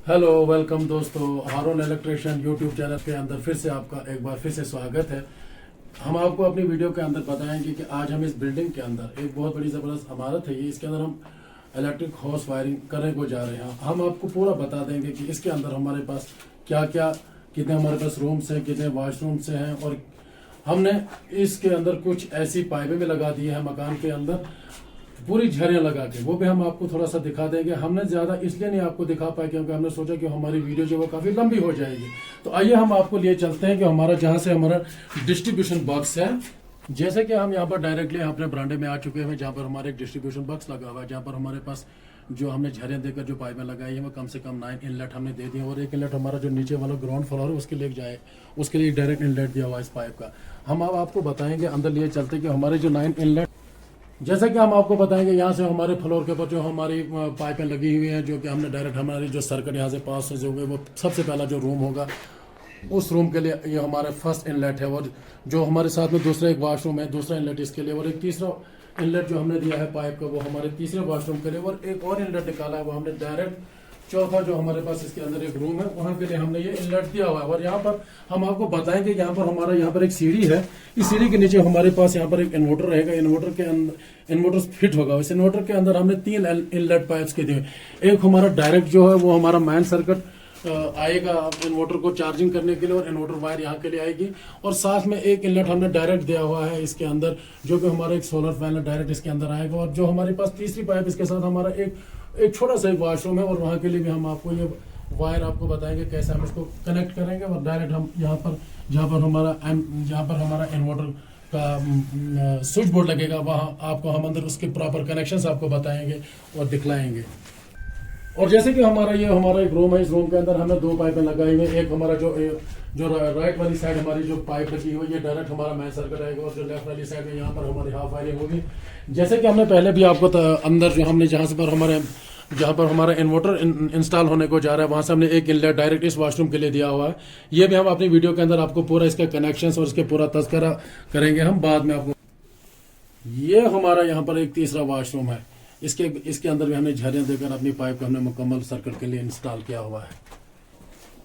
Hello welcome दोस्तों, हारून electrician YouTube channel के अंदर फिर से आपका एक बार फिर से स्वागत है। हम आपको अपनी वीडियो के अंदर बताएंगे कि आज हम इस बिल्डिंग के अंदर एक बहुत बड़ी ज़बरदस्त इमारत है, ये इसके अंदर हम इलेक्ट्रिक हाउस वायरिंग करने को जा रहे हैं। हम आपको पूरा बता देंगे कि इसके अंदर हमारे पास क्या क्या, कितने हमारे पास रूम्स हैं, कितने वाशरूम्स हैं, और हमने इसके अंदर कुछ ऐसी पाइपें भी लगा दी है मकान के अंदर पूरी झरियाँ लगा के, वो भी हम आपको थोड़ा सा दिखा देंगे। हमने ज़्यादा इसलिए नहीं आपको दिखा पाए क्योंकि हमने सोचा कि हमारी वीडियो जो वो काफ़ी लंबी हो जाएगी। तो आइए हम आपको लिए चलते हैं कि हमारा जहाँ से हमारा डिस्ट्रीब्यूशन बॉक्स है। जैसे कि हम यहाँ पर डायरेक्टली अपने ब्रांडे में आ चुके हैं, जहाँ पर हमारे एक डिस्ट्रीब्यूशन बॉक्स लगा हुआ है, जहाँ पर हमारे पास जो हमने झरियाँ देकर जो पाइपें लगाई है वो कम से कम 9 इनलेट हमने दे दिए, और एक इनलेट हमारा जो नीचे वाला ग्राउंड फ्लोर है उसके लिए जाए, उसके लिए डायरेक्ट इनलेट दिया हुआ है इस पाइप का। हम अब आपको बताएंगे अंदर लिए चलते कि हमारे जो 9 इनलेट, जैसा कि हम आपको बताएंगे यहाँ से हमारे फ्लोर के ऊपर जो हमारी पाइपें लगी हुई हैं, जो कि हमने डायरेक्ट हमारी जो सर्किट यहाँ से पास हो गए, वो सबसे पहला जो रूम होगा उस रूम के लिए ये हमारा फर्स्ट इनलेट है, और जो हमारे साथ में दूसरा एक वाशरूम है, दूसरा इनलेट इसके लिए, और एक तीसरा इनलेट जो हमने दिया है पाइप का वो हमारे तीसरे वाशरूम के लिए, और एक और इनलेट निकाला है वो हमने डायरेक्ट चौथा जो हमारे पास इसके अंदर एक रूम है वहाँ के लिए हमने ये इनलेट दिया हुआ है। और यहाँ पर हम आपको बताएंगे यहाँ पर हमारा यहाँ पर एक सीढ़ी है, इस सीढ़ी के नीचे हमारे पास यहाँ पर एक इन्वर्टर रहेगा, इन्वर्टर के अंदर इन्वर्टर फिट होगा। इस इन्वर्टर के अंदर हमने 3 इनलेट पाइप्स के दिए, एक हमारा डायरेक्ट जो है वो हमारा मेन सर्किट आएगा इन्वर्टर को चार्जिंग करने के लिए, और इन्वर्टर वायर यहाँ के लिए आएगी, और साथ में एक इनलेट हमने डायरेक्ट दिया हुआ है इसके अंदर, जो कि हमारा एक सोलर पैनल डायरेक्ट इसके अंदर आएगा। और जो हमारे पास तीसरी पाइप इसके साथ हमारा एक छोटा सा एक वॉशरूम है, और वहाँ के लिए भी हम आपको ये वायर आपको बताएंगे कैसे हम इसको कनेक्ट करेंगे, और डायरेक्ट हम यहाँ पर जहाँ पर हमारा इन्वर्टर का स्विच बोर्ड लगेगा वहाँ आपको हम अंदर उसके प्रॉपर कनेक्शंस आपको बताएंगे और दिखलाएंगे। और जैसे कि हमारा एक रूम है, इस रूम के अंदर हमने 2 पाइपें लगाई हुई, एक हमारा जो राइट वाली साइड हमारी जो पाइप लगी हुई है ये डायरेक्ट हमारा मेन सर्किट रहेगा, और जो लेफ्ट वाली साइड में यहाँ पर हमारी हाफ वायरिंग होगी। जैसे कि हमने पहले भी आपको अंदर जो हमने जहाँ पर हमारा इन्वर्टर इंस्टॉल होने को जा रहा है वहाँ से हमने एक इनलेट डायरेक्ट इस वॉशरूम के लिए दिया हुआ है। ये भी हम अपनी वीडियो के अंदर आपको पूरा इसका कनेक्शंस और इसके पूरा तस्करा करेंगे हम बाद में आपको। ये हमारा यहाँ पर एक तीसरा वॉशरूम है, इसके अंदर भी हमने झरियाँ देकर अपनी पाइप को हमने मुकम्मल सर्किट के लिए इंस्टॉल किया हुआ है।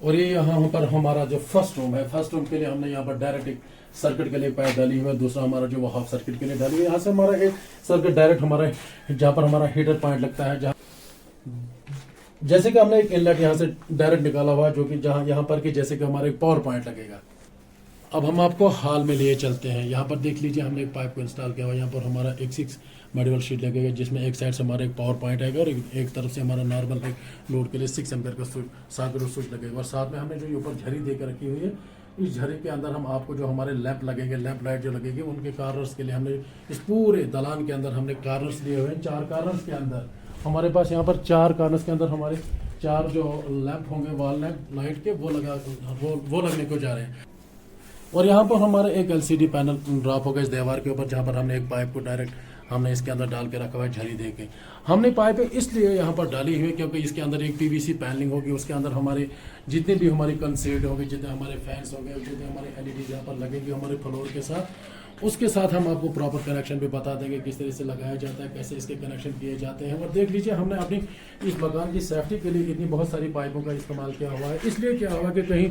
और ये यहाँ पर हमारा जो फर्स्ट रूम है, फर्स्ट रूम के लिए हमने यहाँ पर डायरेक्ट एक सर्किट के लिए पाइप डाली हुई है, दूसरा हमारा जो वो हाफ सर्किट के लिए डाली हुई है। यहाँ से हमारा एक सर्किट डायरेक्ट हमारे जहाँ पर हमारा हीटर पॉइंट लगता है, जहाँ जैसे कि हमने एक इनलेट यहाँ से डायरेक्ट निकाला हुआ है, जो कि जहाँ यहाँ पर कि जैसे कि हमारा एक पावर पॉइंट लगेगा। अब हम आपको हाल में लिए चलते हैं। यहाँ पर देख लीजिए हमने एक पाइप को इंस्टॉल किया हुआ है। यहाँ पर हमारा एक 6 मॉड्यूल शीट लगेगा, जिसमें एक साइड से हमारा एक पावर पॉइंट आएगा, और एक तरफ से हमारा नॉर्मल एक लोड के लिए 6 एम्पीयर का स्विच लगेगा। और साथ में हमने जो ऊपर झरी देकर रखी हुई है, इस झरी के अंदर हम आपको जो हमारे लैंप लगेंगे, लैंप लाइट जो लगेगी, उनके कार्नर्स के लिए हमने इस पूरे दलान के अंदर हमने कार्नर्स दिए हुए हैं। 4 कार्नर्स के अंदर हमारे पास यहाँ पर 4 कार्नर्स के अंदर हमारे 4 जो लैंप होंगे वॉल लैंप लाइट के वो लगने को जा रहे हैं। और यहाँ पर हमारा एक LCD पैनल ड्रॉप होगा इस दीवार के ऊपर, जहाँ पर हमने एक पाइप को डायरेक्ट हमने इसके अंदर डाल के रखा हुआ है झरी दे के। हमने पाइपें इसलिए यहाँ पर डाली हुई क्योंकि इसके अंदर एक PVC पैनलिंग होगी, उसके अंदर हमारे जितनी भी हमारी कंसेट होगी, जितने हमारे फैंस होंगे, जितने हमारे LED यहाँ पर लगेंगे हमारे फ्लोर के साथ, उसके साथ हम आपको प्रॉपर कनेक्शन भी बता देंगे किस तरह से लगाया जाता है, कैसे इसके कनेक्शन किए जाते हैं। और देख लीजिए हमने अपनी इस मकान की सेफ्टी के लिए इतनी बहुत सारी पाइपों का इस्तेमाल किया हुआ है। इसलिए क्या हुआ कि कहीं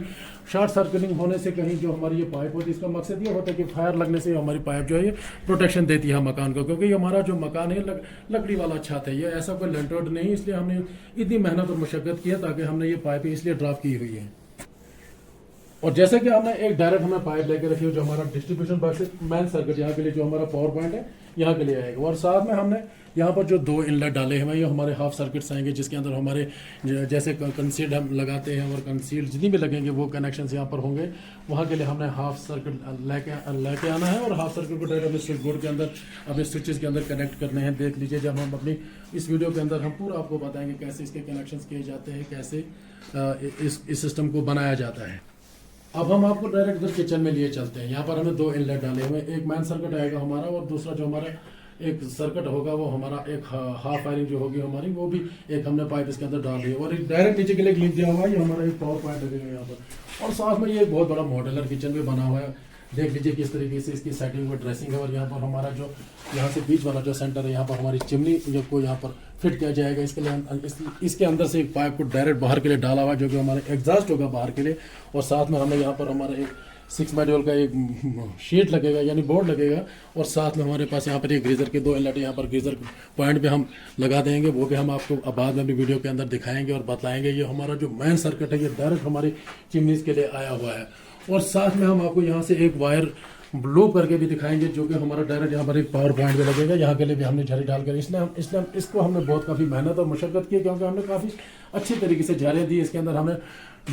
शॉर्ट सर्किटिंग होने से कहीं जो हमारी ये पाइप होती है, इसका मकसद ये होता है कि फायर लगने से हमारी पाइप जो है ये प्रोटेक्शन देती है मकान को, क्योंकि हमारा जो मकान है लकड़ी वाला छत है, ये ऐसा कोई लेंटर्ड नहीं, इसलिए हमने इतनी मेहनत और मशक्कत की है ताकि हमने ये पाइपें इसलिए ड्रॉप की हुई है। और जैसे कि हमने एक डायरेक्ट हमें पाइप लेकर रखी है, जो हमारा डिस्ट्रीब्यूशन बॉक्स है, मेन सर्किट यहाँ के लिए जो हमारा पावर पॉइंट है यहाँ के लिए आएगा। और साथ में हमने यहाँ पर जो 2 इनलेट डाले हैं ये हमारे हाफ सर्किट्स आएंगे, जिसके अंदर हमारे जैसे कंसील्ड हम लगाते हैं, और कंसील्ड जितनी भी लगेंगे वो कनेक्शंस यहाँ पर होंगे। वहाँ के लिए हमने हाफ सर्किट लेके आना है, और हाफ सर्किट को डायरेक्ट अपने स्विच बोर्ड के अंदर अपने स्विचेस के अंदर कनेक्ट करने हैं। देख लीजिए जब हम अपनी इस वीडियो के अंदर हम पूरा आपको बताएंगे कैसे इसके कनेक्शंस किए जाते हैं, कैसे इस सिस्टम को बनाया जाता है। अब हम आपको डायरेक्ट इधर किचन में लिए चलते हैं। यहाँ पर हमने 2 इनलेट डाले हुए, एक मेन सर्किट आएगा हमारा, और दूसरा जो हमारा एक सर्किट होगा वो हमारा एक हाफ वायरिंग जो होगी हमारी, वो भी एक हमने पाइप इसके अंदर डाल दी है। और एक डायरेक्ट नीचे के लिए लिंक दिया हुआ है, ये हमारा एक पावर पॉइंट लगेगा यहाँ पर। और साथ में ये एक बहुत बड़ा मॉड्यूलर किचन भी बना हुआ है, देख लीजिए किस तरीके से इसकी सेटिंग और ड्रेसिंग है। और यहाँ पर हमारा जो यहाँ से बीच वाला जो सेंटर है, यहाँ पर हमारी चिमनी को यहाँ पर फिट किया जाएगा। इसके लिए इसके अंदर से एक पाइप को डायरेक्ट बाहर के लिए डाला हुआ है, जो कि हमारे एग्जॉस्ट होगा बाहर के लिए। और साथ में हमें यहाँ पर हमारा एक 6 मॉड्यूल का एक शीट लगेगा, यानी बोर्ड लगेगा। और साथ में हमारे पास यहाँ पर एक ग्रीजर के 2 इनलेट यहाँ पर ग्रीजर पॉइंट पे हम लगा देंगे। वो भी हम आपको बाद में अपनी वीडियो के अंदर दिखाएंगे और बताएंगे। ये हमारा जो मेन सर्किट है, ये डायरेक्ट हमारी चिमनीज के लिए आया हुआ है। और साथ में हम आपको यहाँ से एक वायर लूप करके भी दिखाएंगे, जो कि हमारा डायरेक्ट यहाँ पर एक पावर पॉइंट भी लगेगा। यहाँ के लिए भी हमने झरी डालकर इसलिए इसको हमने बहुत काफ़ी मेहनत और मशक्कत की, क्योंकि हमने काफ़ी अच्छी तरीके से झारे दी। इसके अंदर हमने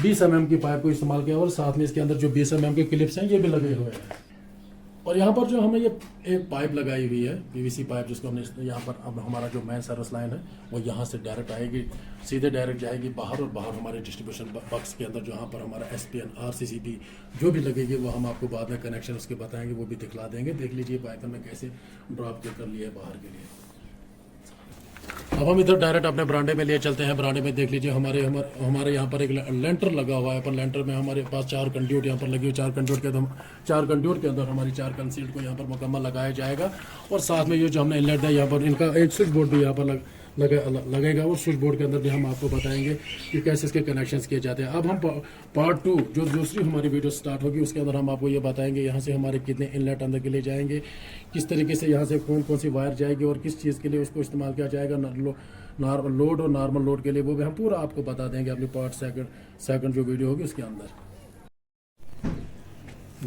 20 mm की पाइप को इस्तेमाल किया और साथ में इसके अंदर जो 20 mm के क्लिप्स हैं ये भी लगे हुए हैं। और यहाँ पर जो हमें ये एक पाइप लगाई हुई है, पीवीसी पाइप, जिसको हमने यहाँ पर अब हमारा जो मेन सर्विस लाइन है वो यहाँ से डायरेक्ट आएगी, सीधे डायरेक्ट जाएगी बाहर। और बाहर हमारे डिस्ट्रीब्यूशन बॉक्स के अंदर जहाँ पर हमारा SPN RCCB जो भी लगेगी वो हम आपको बाद में कनेक्शन उसके बताएंगे, वो भी दिखला देंगे। देख लीजिए पाइप में कैसे ड्रॉप कर लिया है बाहर के लिए। अब हम इधर डायरेक्ट अपने बरांडे में लिए चलते हैं। बरांडे में देख लीजिए हमारे यहाँ पर एक लेंटर लगा हुआ है। पर लेंटर में हमारे पास 4 कंड्यूट यहाँ पर लगी हुई। 4 कंड्यूट के अंदर हमारी 4 कंसील्ट को यहाँ पर मुकम्मल लगाया जाएगा। और साथ में ये जो हमने इनलेट दिया यहाँ पर, इनका एक स्विच बोर्ड भी यहाँ पर लगेगा। और स्विच बोर्ड के अंदर भी हम आपको बताएंगे कि कैसे इसके कनेक्शंस किए जाते हैं। अब हम पार्ट 2 जो दूसरी हमारी वीडियो स्टार्ट होगी, उसके अंदर हम आपको ये बताएंगे यहाँ से हमारे कितने इनलेट अंदर के लिए जाएंगे, किस तरीके से यहाँ से कौन कौन सी वायर जाएगी और किस चीज़ के लिए उसको इस्तेमाल किया जाएगा, लोड और नॉर्मल लोड के लिए। वो भी हम पूरा आपको बता देंगे अपनी पार्ट सेकंड जो वीडियो होगी उसके अंदर।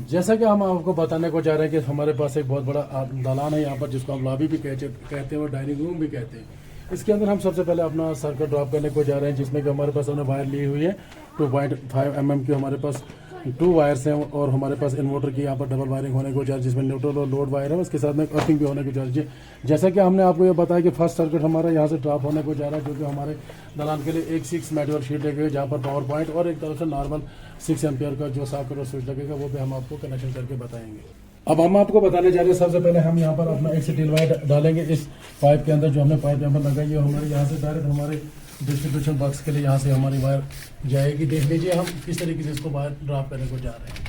जैसा कि हम आपको बताने को जा रहे हैं कि हमारे पास एक बहुत बड़ा दलान है यहाँ पर, जिसको हम लॉबी भी कहते हैं और डाइनिंग रूम भी कहते हैं। इसके अंदर हम सबसे पहले अपना सर्किट ड्रॉप करने को जा रहे हैं, जिसमें कि हमारे पास हमने वायर ली हुई है 2.5 mm की। हमारे पास 2 वायर्स हैं और हमारे पास इन्वर्टर की यहाँ पर डबल वायरिंग होने को जा रही है, जिसमें न्यूट्रल और लोड वायर है। उसके साथ में अर्थिंग भी होने को जा रही है। जैसा कि हमने आपको ये बताया कि फर्स्ट सर्किट हमारा यहाँ से ड्रॉप होने को जा रहा है, जो कि हमारे दलान के लिए एक 6 मॉड्यूल शीट लगेगी, जहाँ पर पावर पॉइंट और एक तरफ से नॉर्मल 6 एम्पियर का जो सॉकेट और स्विच लगेगा, वो भी हम आपको कनेक्शन करके बताएंगे। अब हम आपको बताने जा रहे हैं, सबसे पहले हम यहाँ पर अपना एक स्टील वायर डालेंगे इस पाइप के अंदर। जो हमने पाइप यहाँ पर लगाई है हमारे यहाँ से डायरेक्ट हमारे डिस्ट्रीब्यूशन बॉक्स के लिए यहाँ से हमारी वायर जाएगी। देख लीजिए हम किस तरीके से इसको वायर ड्रॉप करने को जा रहे हैं।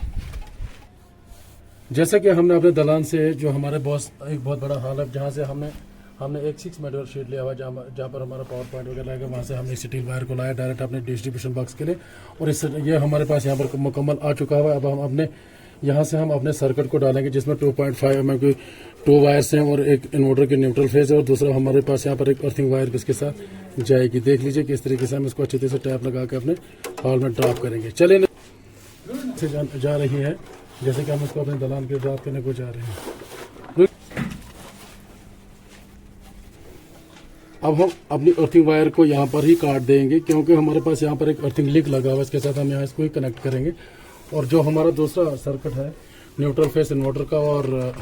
जैसा कि हमने अपने दलान से जो हमारे बॉस एक बहुत बड़ा हॉल है, जहाँ से हमने एक 6 मॉड्यूल शीट लिया हुआ, जहाँ पर हमारा पावर पॉइंट वगैरह लगेगा, वहाँ से हमने स्टील वायर को लाया डायरेक्ट अपने डिस्ट्रीब्यूशन बॉक्स के लिए। और ये हमारे पास यहाँ पर मुकम्मल आ चुका हुआ है। अब हम अपने यहाँ से हम अपने सर्किट को डालेंगे, जिसमें 2.5 mm की 2 वायर्स हैं और एक इन्वर्टर की न्यूट्रल फेज है, और दूसरा हमारे पास यहाँ पर एक अर्थिंग वायर इसके साथ जाएगी। देख लीजिए किस तरीके से हम इसको अच्छी तरह से टैप लगा के अपने हॉल में ड्रॉप करेंगे। चलिए से जा रही है, जैसे कि हम इसको अपने दलान के ड्रॉप करने को जा रहे हैं। अब हम अपनी अर्थिंग वायर को यहाँ पर ही काट देंगे, क्योंकि हमारे पास यहाँ पर एक अर्थिंग लिंक लगा हुआ है। इसके साथ हम यहाँ इसको ही कनेक्ट करेंगे। और जो हमारा दूसरा सर्किट है न्यूट्रल फेस इन्वर्टर का और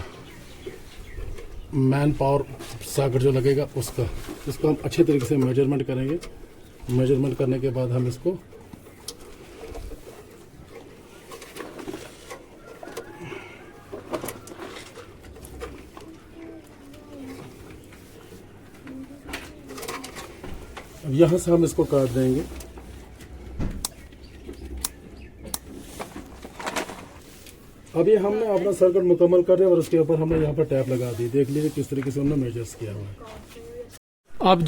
मैन पावर सर्किट जो लगेगा इसको हम अच्छे तरीके से मेजरमेंट करेंगे। मेजरमेंट करने के बाद हम इसको यहाँ से हम इसको काट देंगे। अभी हमने अपना सर्किट मुकम्मल कर दिया और उसके ऊपर हमने यहाँ पर टैप लगा दी। देख लीजिए किस तरीके से हमने मेजर्स किया हुआ है। अब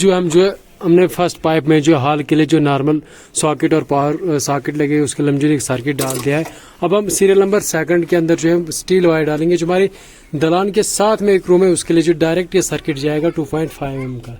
हमने फर्स्ट पाइप में जो हाल के लिए जो नॉर्मल सॉकेट और पावर सॉकेट लगे उसके लिए हमने एक सर्किट डाल दिया है। अब हम सीरियल नंबर 2 के अंदर जो है स्टील वायर डालेंगे, जो हमारे दलान के साथ में एक रूम है, उसके लिए जो डायरेक्ट ये सर्किट जाएगा 2.5 mm का।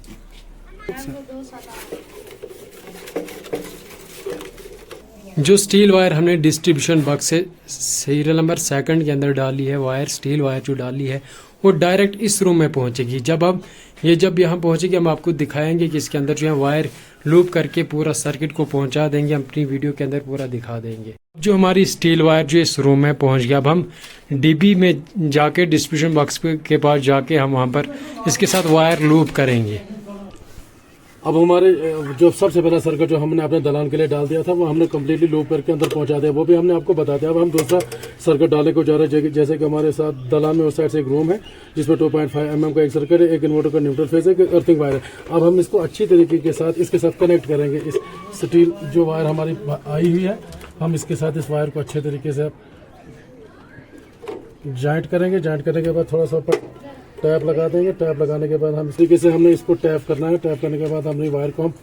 जो स्टील वायर हमने डिस्ट्रीब्यूशन बॉक्स से सीरियल नंबर 2 के अंदर डाली है, वायर स्टील वायर जो डाली है वो डायरेक्ट इस रूम में पहुंचेगी। जब यहाँ पहुंचेगी हम आपको दिखाएंगे कि इसके अंदर जो है वायर लूप करके पूरा सर्किट को पहुंचा देंगे। हम अपनी वीडियो के अंदर पूरा दिखा देंगे। जो हमारी स्टील वायर जो इस रूम में पहुंच गया, अब हम डीबी में जाके डिस्ट्रीब्यूशन बॉक्स के पास जाके हम वहाँ पर इसके साथ वायर लूप करेंगे। अब हमारे जो सबसे पहला सर्किट जो हमने अपने दलान के लिए डाल दिया था वो हमने कम्प्लीटली लूप करके अंदर पहुंचा दिया, वो भी हमने आपको बता दिया। अब हम दूसरा सर्किट डालने को जा रहे हैं। जैसे कि हमारे साथ दलान में उस साइड से एक रूम है जिसमें 2.5 mm का एक सर्किट है, एक इन्वर्टर का न्यूट्रल फेज है, एक अर्थिंग वायर है। अब हम इसको अच्छी तरीके के साथ इसके साथ कनेक्ट करेंगे। इस स्टील जो वायर हमारी आई हुई है, हम इसके साथ इस वायर को अच्छे तरीके से जॉइंट करेंगे। जॉइंट करने के बाद थोड़ा सा ऊपर टैप लगा देंगे। टैप लगाने के बाद हम इस तरीके से हमने इसको टैप करना है। टैप करने के बाद हमने वायर को हम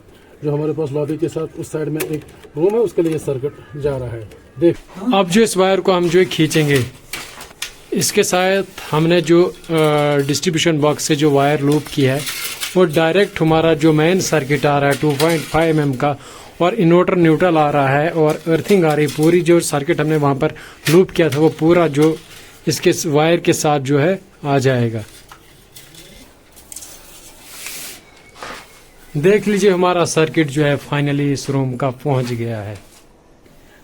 जो हमारे पास लॉबी के साथ उस साइड में एक रूम है उसके लिए सर्किट जा रहा है। देख अब जो इस वायर को हम जो है खींचेंगे, इसके साथ हमने जो डिस्ट्रीब्यूशन बॉक्स से जो वायर लूप की है वो डायरेक्ट हमारा जो मेन सर्किट आ रहा है 2.5 mm का, और इन्वर्टर न्यूट्रल आ रहा है और अर्थिंग आ रही। पूरी जो सर्किट हमने वहां पर लूप किया था वो पूरा जो इसके वायर के साथ जो है आ जाएगा। देख लीजिए हमारा सर्किट जो है फाइनली इस रूम का पहुंच गया है।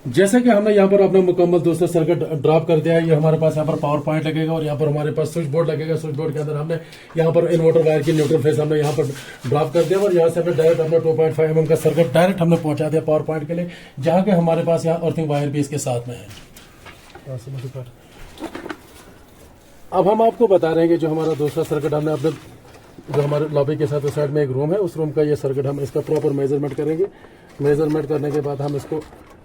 जैसे कि हमने यहाँ पर अपना मुकम्मल दोस्तों सर्किट ड्रॉप कर दिया है। ये हमारे पास यहाँ पर पावर पॉइंट लगेगा और यहाँ पर हमारे पास स्विच बोर्ड लगेगा। स्विच बोर्ड के अंदर हमने यहाँ पर इन्वर्टर वायर की न्यूट्रल फेस हमने यहाँ पर ड्रॉप कर दिया और यहाँ से हमने डायरेक्ट अपना 2.5 mm का सर्किट डायरेक्ट हमने पहुंचा दिया पावर पॉइंट के लिए, जहाँ के हमारे पास यहाँ अर्थिंग वायर भी इसके साथ में है। अब हम आपको बता रहे हैं कि जो हमारा दूसरा सर्किट हमने अपने जो हमारे लॉबी के साथ उस साइड में एक रूम है, उस रूम का ये सर्किट हम इसका प्रॉपर मेजरमेंट करेंगे। मेजरमेंट करने के बाद हम इसको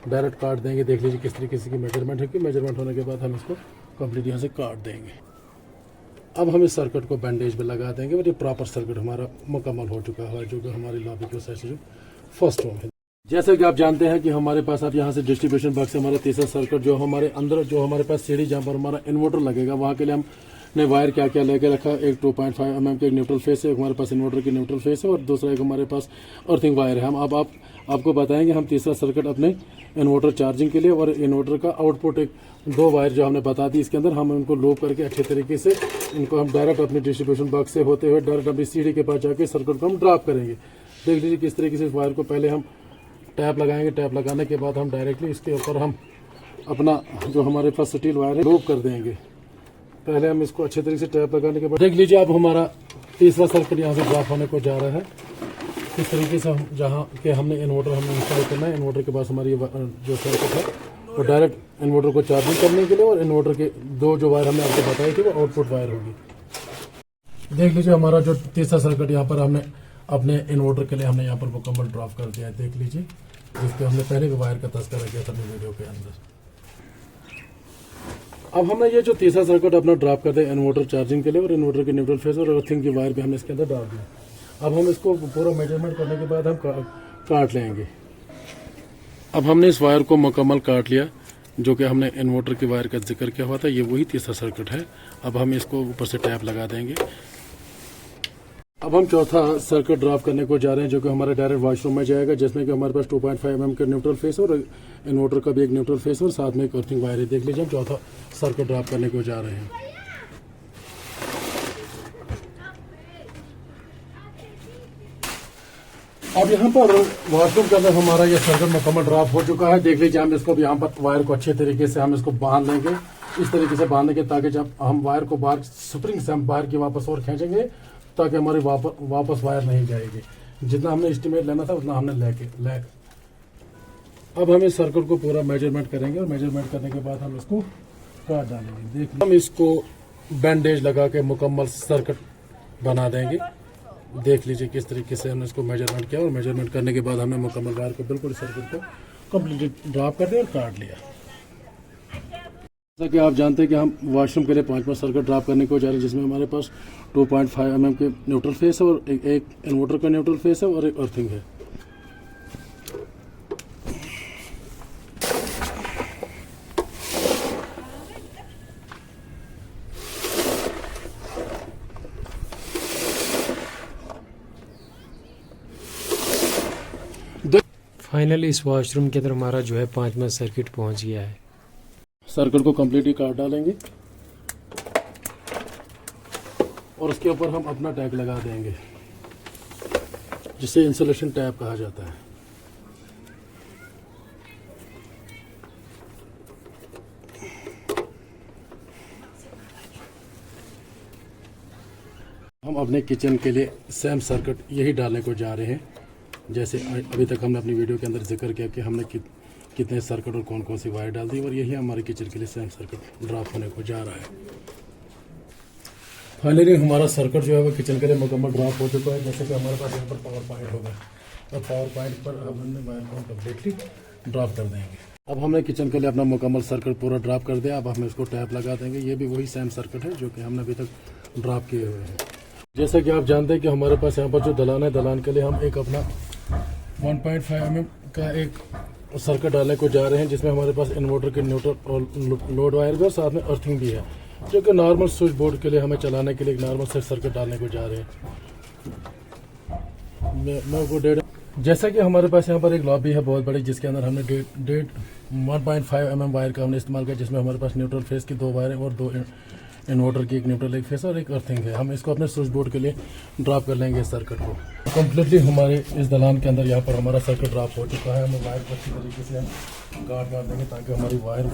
डायरेक्ट काट देंगे। देख लीजिए किस तरीके से मेजरमेंट है कि मेजरमेंट होने के बाद हम इसको कंप्लीट यहाँ से काट देंगे। अब हम इस सर्किट को बैंडेज पे लगा देंगे और ये प्रॉपर सर्किट हमारा मुकम्मल हो चुका है, जो कि हमारी लॉबी के साइड से जो फर्स्ट रूम है। जैसे कि आप जानते हैं कि हमारे पास अब यहाँ से डिस्ट्रीब्यूशन बॉक्स से हमारा तीसरा सर्किट जो हमारे अंदर जो हमारे पास सीढ़ी जहाँ पर हमारा इन्वर्टर लगेगा वहाँ के लिए हमने वायर क्या क्या लेके रखा है। एक 2.5 mm के न्यूट्रल फेस है, एक हमारे पास इन्वर्टर की न्यूट्रल फेस है और दूसरा एक हमारे पास अर्थिंग वायर है। हम अब आपको बताएंगे हम तीसरा सर्किट अपने इन्वर्टर चार्जिंग के लिए और इन्वर्टर का आउटपुट एक 2 वायर जो हमने बता दी इसके अंदर हम उनको लूप करके अच्छे तरीके से इनको हम डायरेक्ट अपने डिस्ट्रीब्यूशन बॉक्स से होते हुए डायरेक्ट अपनी सीढ़ी के पास जाके सर्किट को हम ड्रॉप करेंगे। देख लीजिए किस तरीके से इस वायर को पहले हम टैप लगाएंगे। टैप लगाने के बाद हम डायरेक्टली इसके ऊपर हम अपना जो हमारे पास स्टील वायर है लूप कर देंगे। पहले हम इसको अच्छे तरीके से टैप लगाने के बाद देख लीजिए अब हमारा तीसरा सर्किट यहाँ से ड्रॉप होने को जा रहा है। इस तरीके से हम जहाँ के हमने इन्वर्टर हमने इंस्टॉल करना है, इन्वर्टर के पास हमारी जो सर्किट है वो डायरेक्ट इन्वर्टर को चार्जिंग करने के लिए और इन्वर्टर के 2 जो वायर हमने आपको बताई थी वो आउटपुट वायर होगी। देख लीजिए हमारा जो तीसरा सर्किट यहाँ पर हमने अपने इन्वर्टर के लिए हमने यहाँ पर मुकम्मल ड्रॉप कर दिया है। देख लीजिए जिसके हमने पहले भी वायर का तस्करा किया था अपने वीडियो के अंदर। अब हमने ये जो तीसरा सर्किट अपना ड्रॉप कर दिया इन्वर्टर चार्जिंग के लिए और इन्वर्टर के न्यूट्रल फेस और अर्थिंग की वायर भी हमने इसके अंदर डाल दिया। अब हम इसको पूरा मेजरमेंट करने के बाद हम काट लेंगे। अब हमने इस वायर को मुकम्मल काट लिया जो कि हमने इन्वर्टर की वायर का जिक्र किया हुआ था, ये वही तीसरा सर्किट है। अब हम इसको ऊपर से टैप लगा देंगे। अब हम चौथा सर्किट ड्रॉप करने को जा रहे हैं जो कि हमारे डायरेक्ट वॉशरूम में जाएगा, जिसमें कि हमारे पास 2.5 mm के न्यूट्रल फेस और इन्वर्टर का भी एक न्यूट्रल फेस और साथ में एक अर्थिंग वायर है। देख लीजिए हम चौथा सर्किट ड्रॉप करने को जा रहे हैं। अब यहाँ पर वॉशरूम के अंदर हमारा ये सर्किट मुकम्मल ड्रॉप हो चुका है। देख लीजिए हम इसको यहाँ पर वायर को अच्छे तरीके से हम इसको बांध लेंगे, इस तरीके से बांधेंगे ताकि जब हम वायर को बाहर स्प्रिंग से हम बाहर की वापस और खींचेंगे ताकि हमारी वापस वायर नहीं जाएगी। जितना हमने एस्टिमेट लेना था उतना हमने ले। अब हम इस सर्किट को पूरा मेजरमेंट करेंगे और मेजरमेंट करने के बाद हम इसको काट डालेंगे। देखिए हम इसको बैंडेज लगा के मुकम्मल सर्किट बना देंगे। देख लीजिए किस तरीके से हमने इसको मेजरमेंट किया और मेजरमेंट करने के बाद हमने मुकम्मल वायर को बिल्कुल सर्किट को कंप्लीट ड्रॉप कर दिया और काट लिया। जैसा कि आप जानते हैं कि हम वॉशरूम के लिए 5वां सर्किट ड्रॉप करने को जा रहे हैं, जिसमें हमारे पास 2.5 mm के न्यूट्रल फेस है और एक इन्वर्टर का न्यूट्रल फेस है और एक अर्थिंग है। फाइनली इस वॉशरूम के अंदर हमारा जो है 5वां सर्किट पहुंच गया है। सर्किट को कम्प्लीटली काट डालेंगे और उसके ऊपर हम अपना टैग लगा देंगे जिसे इंसुलेशन टैग कहा जाता है। हम अपने किचन के लिए सेम सर्किट यही डालने को जा रहे हैं जैसे अभी तक हमने अपनी वीडियो के अंदर जिक्र किया कि हमने कितने सर्किट और कौन कौन सी वायर डाल दी और यही हमारे किचन के लिए सेम सर्किट ड्रॉप होने को जा रहा है। फाइनली हमारा सर्किट जो है वो किचन के लिए मुकम्मल ड्रॉप हो चुका है। जैसे कि हमारे पास यहाँ पर पावर पॉइंट होगा और पावर पॉइंट पर हमने वायर को कम्प्लीटली ड्रॉप कर देंगे। अब हमने किचन के लिए अपना मुकम्मल सर्किट पूरा ड्रॉप कर दिया। अब हम इसको टैप लगा देंगे। ये भी वही सेम सर्किट है जो कि हमने अभी तक ड्रॉप किए हुए हैं। जैसा कि आप जानते हैं कि हमारे पास यहाँ पर जो दलान है, दलान के लिए हम एक अपना 1.5 mm का एक सर्किट डालने को जा रहे हैं, जिसमें हमारे पास इन्वर्टर के न्यूट्रल और लोड वायर भी और साथ में अर्थिंग भी है, जो कि नॉर्मल स्विच बोर्ड के लिए हमें चलाने के लिए एक नॉर्मल से सर्किट डालने को जा रहे हैं। मैं वो जैसा कि हमारे पास यहाँ पर एक लॉबी है बहुत बड़ी, जिसके अंदर हमने 1.5 mm वायर का हमने इस्तेमाल किया, जिसमें हमारे पास न्यूट्रल फेस की 2 वायर और 2 इन्वर्टर की, एक न्यूट्रल एक फेस और एक अर्थिंग है। हम इसको अपने स्विच बोर्ड के लिए ड्रॉप कर लेंगे इस सर्किट को। कम्प्लीटली हमारे इस दलान के अंदर यहाँ पर हमारा सर्किट ड्रॉप हो चुका है। हमें वायर को अच्छी तरीके से हम गार्ड मार देंगे ताकि हमारी वायर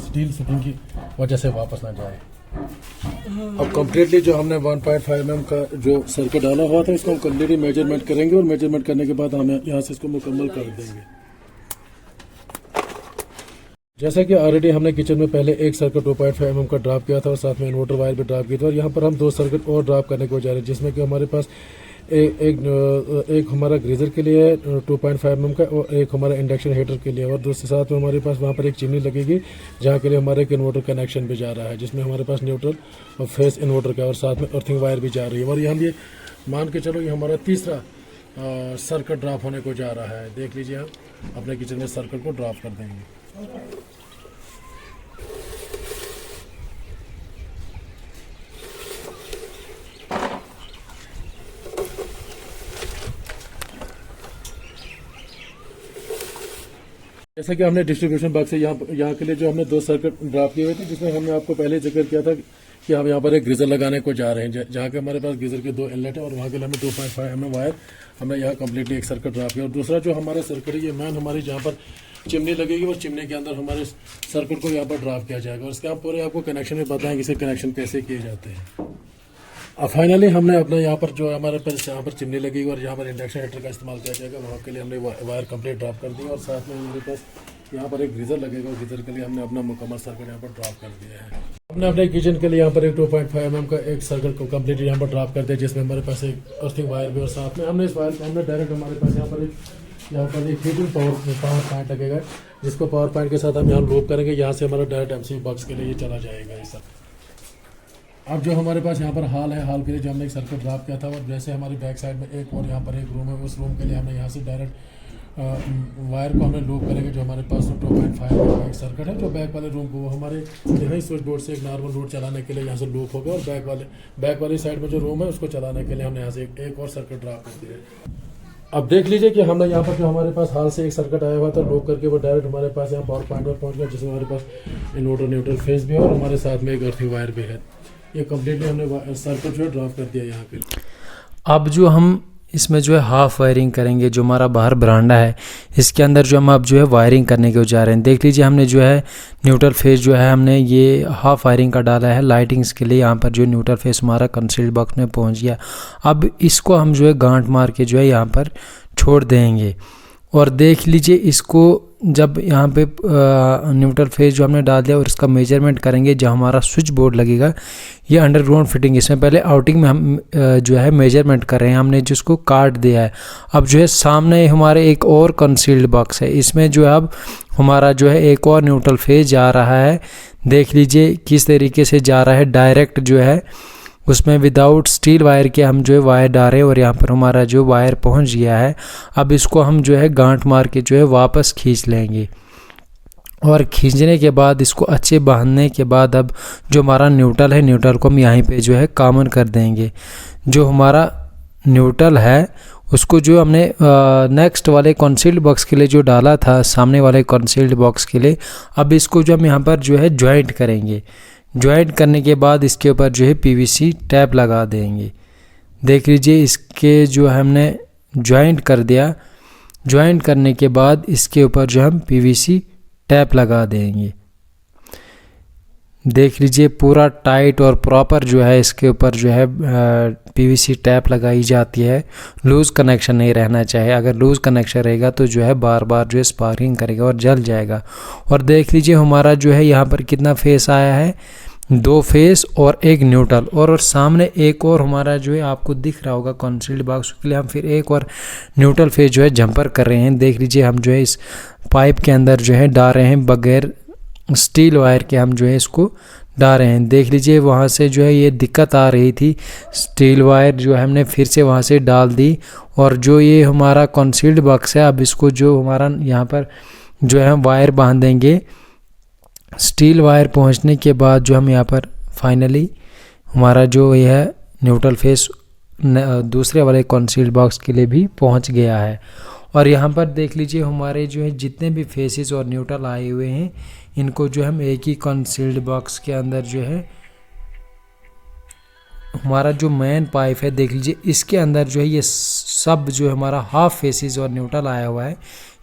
स्टील फिटिंग की वजह से वापस ना जाए। अब कम्प्लीटली जो हमने 1.5 mm का जो सर्किट डाला हुआ था, इसको हम कम्प्लीटली मेजरमेंट करेंगे और मेजरमेंट करने के बाद हम यहाँ से इसको मुकम्मल कर देंगे। जैसा कि ऑलरेडी हमने किचन में पहले एक सर्किट 2.5 mm का ड्रॉप किया था और साथ में इन्वर्टर वायर भी ड्रॉप की थी, और यहाँ पर हम 2 सर्किट और ड्रॉप करने को जा रहे हैं, जिसमें कि हमारे पास एक हमारा ग्रीजर के लिए है 2.5 mm का और एक हमारा इंडक्शन हीटर के लिए, और दूसरे साथ में हमारे पास वहाँ पर एक चिमनी लगेगी जहाँ के लिए हमारा एक इन्वर्टर कनेक्शन भी जा रहा है, जिसमें हमारे पास न्यूट्रल और फेस इन्वर्टर का और साथ में अर्थिंग वायर भी जा रही है। और ये हम ये मान के चलो ये हमारा तीसरा सर्किट ड्रॉप होने को जा रहा है। देख लीजिए, हम अपने किचन में सर्किट को ड्रॉप कर देंगे। जैसा कि हमने डिस्ट्रीब्यूशन बॉक्स से यहाँ के लिए जो हमने 2 सर्किट ड्रॉप किए हुए थे, जिसमें हमने आपको पहले जिक्र किया था कि हम यहाँ पर एक गीजर लगाने को जा रहे हैं, जहाँ के हमारे पास गीजर के 2 इनलेट है और वहाँ के लिए हमें 2.5 mm वायर हमने यहाँ कम्प्लीटली एक सर्किट ड्रॉप किया। और दूसरा जो हमारा सर्किट है, ये मैन हमारी जहाँ पर चिमनी लगेगी और चिमनी के अंदर हमारे सर्किट को यहाँ पर ड्रॉप किया जाएगा, और इसके हम पूरे आपको कनेक्शन में बताएंगे इसे कनेक्शन कैसे किए जाते हैं। अब फाइनली हमने अपना यहाँ पर जो हमारे पास यहाँ पर चिमनी लगेगी और यहाँ पर इंडक्शन हीटर का इस्तेमाल किया जाएगा, वहाँ के लिए हमने वायर कंप्लीट ड्रॉप कर दी, और साथ में हमारे पास यहाँ पर एक गीजर लगेगा और गीजर के लिए हमने अपना मुकम्मल सर्किट यहाँ पर ड्रॉप कर दिया है। हमने अपने किचन के लिए यहाँ पर एक 2.5 mm का एक सर्किट को कंप्लीट यहाँ पर ड्रॉप कर दिया, जिसमें हमारे पास एक अर्थिंग वायर भी और साथ में हमने इस वायर को हमने डायरेक्ट हमारे पास यहाँ पर एक हीटिंग पावर पॉइंट लगेगा, जिसको पावर पॉइंट के साथ हम यहाँ लूप करेंगे। यहाँ से हमारा डायरेक्ट MCB बॉक्स के लिए ये चला जाएगा ये सब। अब जो हमारे पास यहाँ पर हॉल है, हॉल के लिए जो हमने एक सर्किट ड्रॉप किया था, और जैसे हमारी बैक साइड में एक और यहाँ पर एक रूम है, उस रूम के लिए हमने यहाँ से डायरेक्ट वायर को हमने लूप करेंगे। जो हमारे पास 2.5 mm का एक सर्किट है, जो बैक वाले रूम को वो हमारे यहीं स्विच बोर्ड से एक नॉर्मल रूट चलाने के लिए यहाँ से लूप होगा, और बैक वाली साइड में जो रूम है उसको चलाने के लिए हमने यहाँ से एक और सर्किट ड्रॉप कर दिया। अब देख लीजिए कि हमने यहाँ पर जो हमारे पास हाल से एक सर्किट आया हुआ था, लूप करके वो डायरेक्ट हमारे पास यहाँ पावर पॉइंट पर पहुँच गया, जिसमें हमारे पास इन्वर्टर न्यूट्रल फेस भी है और हमारे साथ में एक अर्थिंग वायर भी है। ये कम्प्लीटली हमने सर्किट जो है ड्रॉप कर दिया यहाँ पे। अब जो हम इसमें जो है हाफ वायरिंग करेंगे, जो हमारा बाहर बरांडा है इसके अंदर जो हम अब जो है वायरिंग करने को जा रहे हैं। देख लीजिए, हमने जो है न्यूट्रल फेस जो है हमने ये हाफ वायरिंग का डाला है लाइटिंग्स के लिए। यहाँ पर जो न्यूट्रल फेस हमारा कंसील्ड बॉक्स में पहुँच गया। अब इसको हम जो है गांठ मार के जो है यहाँ पर छोड़ देंगे, और देख लीजिए इसको जब यहाँ पे न्यूट्रल फेस जो हमने डाल दिया और इसका मेजरमेंट करेंगे, जो हमारा स्विच बोर्ड लगेगा ये अंडरग्राउंड फिटिंग, इसमें पहले आउटिंग में हम जो है मेजरमेंट कर रहे हैं, हमने जिसको काट दिया है। अब जो है सामने हमारे एक और कंसील्ड बॉक्स है, इसमें जो है अब हमारा जो है एक और न्यूट्रल फेस जा रहा है। देख लीजिए किस तरीके से जा रहा है, डायरेक्ट जो है उसमें विदाउट स्टील वायर के हम जो है वायर डाल रहे हैं, और यहाँ पर हमारा जो वायर पहुँच गया है। अब इसको हम जो है गांठ मार के जो है वापस खींच लेंगे, और खींचने के बाद इसको अच्छे बांधने के बाद अब जो हमारा न्यूट्रल है, न्यूट्रल को हम यहीं पे जो है कॉमन कर देंगे। जो हमारा न्यूट्रल है उसको जो हमने नेक्स्ट वाले कंसील्ड बॉक्स के लिए जो डाला था, सामने वाले कंसील्ड बॉक्स के लिए, अब इसको जो हम यहाँ पर जो है ज्वाइंट करेंगे। ज्वाइंट करने के बाद इसके ऊपर जो है PVC टैप लगा देंगे। देख लीजिए इसके जो हमने ज्वाइंट कर दिया। ज्वाइंट करने के बाद इसके ऊपर जो हम PVC टैप लगा देंगे। देख लीजिए पूरा टाइट और प्रॉपर जो है इसके ऊपर जो है PVC टैप लगाई जाती है। लूज़ कनेक्शन नहीं रहना चाहिए, अगर लूज़ कनेक्शन रहेगा तो जो है बार बार जो है स्पार्किंग करेगा और जल जाएगा। और देख लीजिए हमारा जो है यहाँ पर कितना फेस आया है, 2 फेस और 1 न्यूट्रल, और सामने एक और हमारा जो है आपको दिख रहा होगा कंसील्ड बॉक्स के लिए हम फिर एक और न्यूट्रल फेस जो है जंपर कर रहे हैं। देख लीजिए हम जो है इस पाइप के अंदर जो है डाल रहे हैं, बगैर स्टील वायर के हम जो है इसको डाल रहे हैं। देख लीजिए वहाँ से जो है ये दिक्कत आ रही थी, स्टील वायर जो है हमने फिर से वहाँ से डाल दी। और जो ये हमारा कंसील्ड बॉक्स है, अब इसको जो हमारा यहाँ पर जो है हम वायर बांध देंगे। स्टील वायर पहुँचने के बाद जो हम यहाँ पर फाइनली हमारा जो ये है न्यूट्रल फेस दूसरे वाले कंसील्ड बॉक्स के लिए भी पहुँच गया है। और यहाँ पर देख लीजिए हमारे जो है जितने भी फेसेस और न्यूट्रल आए हुए हैं, इनको जो हम एक ही कंसील्ड बॉक्स के अंदर जो है हमारा जो मेन पाइप है, देख लीजिए इसके अंदर जो है ये सब जो हमारा हाफ फेसेस और न्यूट्रल आया हुआ है,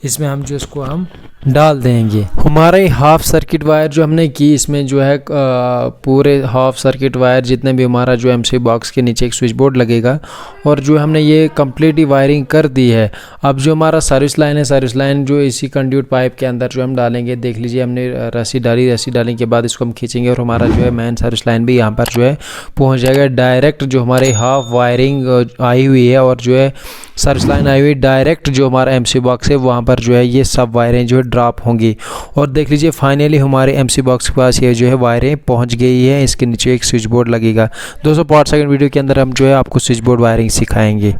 इसमें हम जो इसको हम डाल देंगे। हमारे हाफ सर्किट वायर जो हमने की, इसमें जो है पूरे हाफ सर्किट वायर जितने भी हमारा जो एमसी बॉक्स के नीचे एक स्विच बोर्ड लगेगा, और जो हमने ये कंप्लीट ही वायरिंग कर दी है। अब जो हमारा सर्विस लाइन है, सर्विस लाइन जो इसी कंड्यूट पाइप के अंदर जो हम डालेंगे, देख लीजिए हमने रस्सी डाली, रस्सी डालने के बाद इसको हम खींचेंगे और हमारा जो है मेन सर्विस लाइन भी यहाँ पर जो है पहुँच जाएगा। डायरेक्ट जो हमारे हाफ वायरिंग आई हुई है और जो है सर्विस लाइन आई हुई, डायरेक्ट जो हमारा एमसी बॉक्स है वहाँ पर जो है ये सब वायरें जो है ड्रॉप होंगी। और देख लीजिए फाइनली हमारे एमसी बॉक्स के पास ये जो है वायरें पहुँच गई है। इसके नीचे एक स्विच बोर्ड लगेगा। 200 पार्ट सेकंड वीडियो के अंदर हम जो है आपको स्विच बोर्ड वायरिंग सिखाएंगे।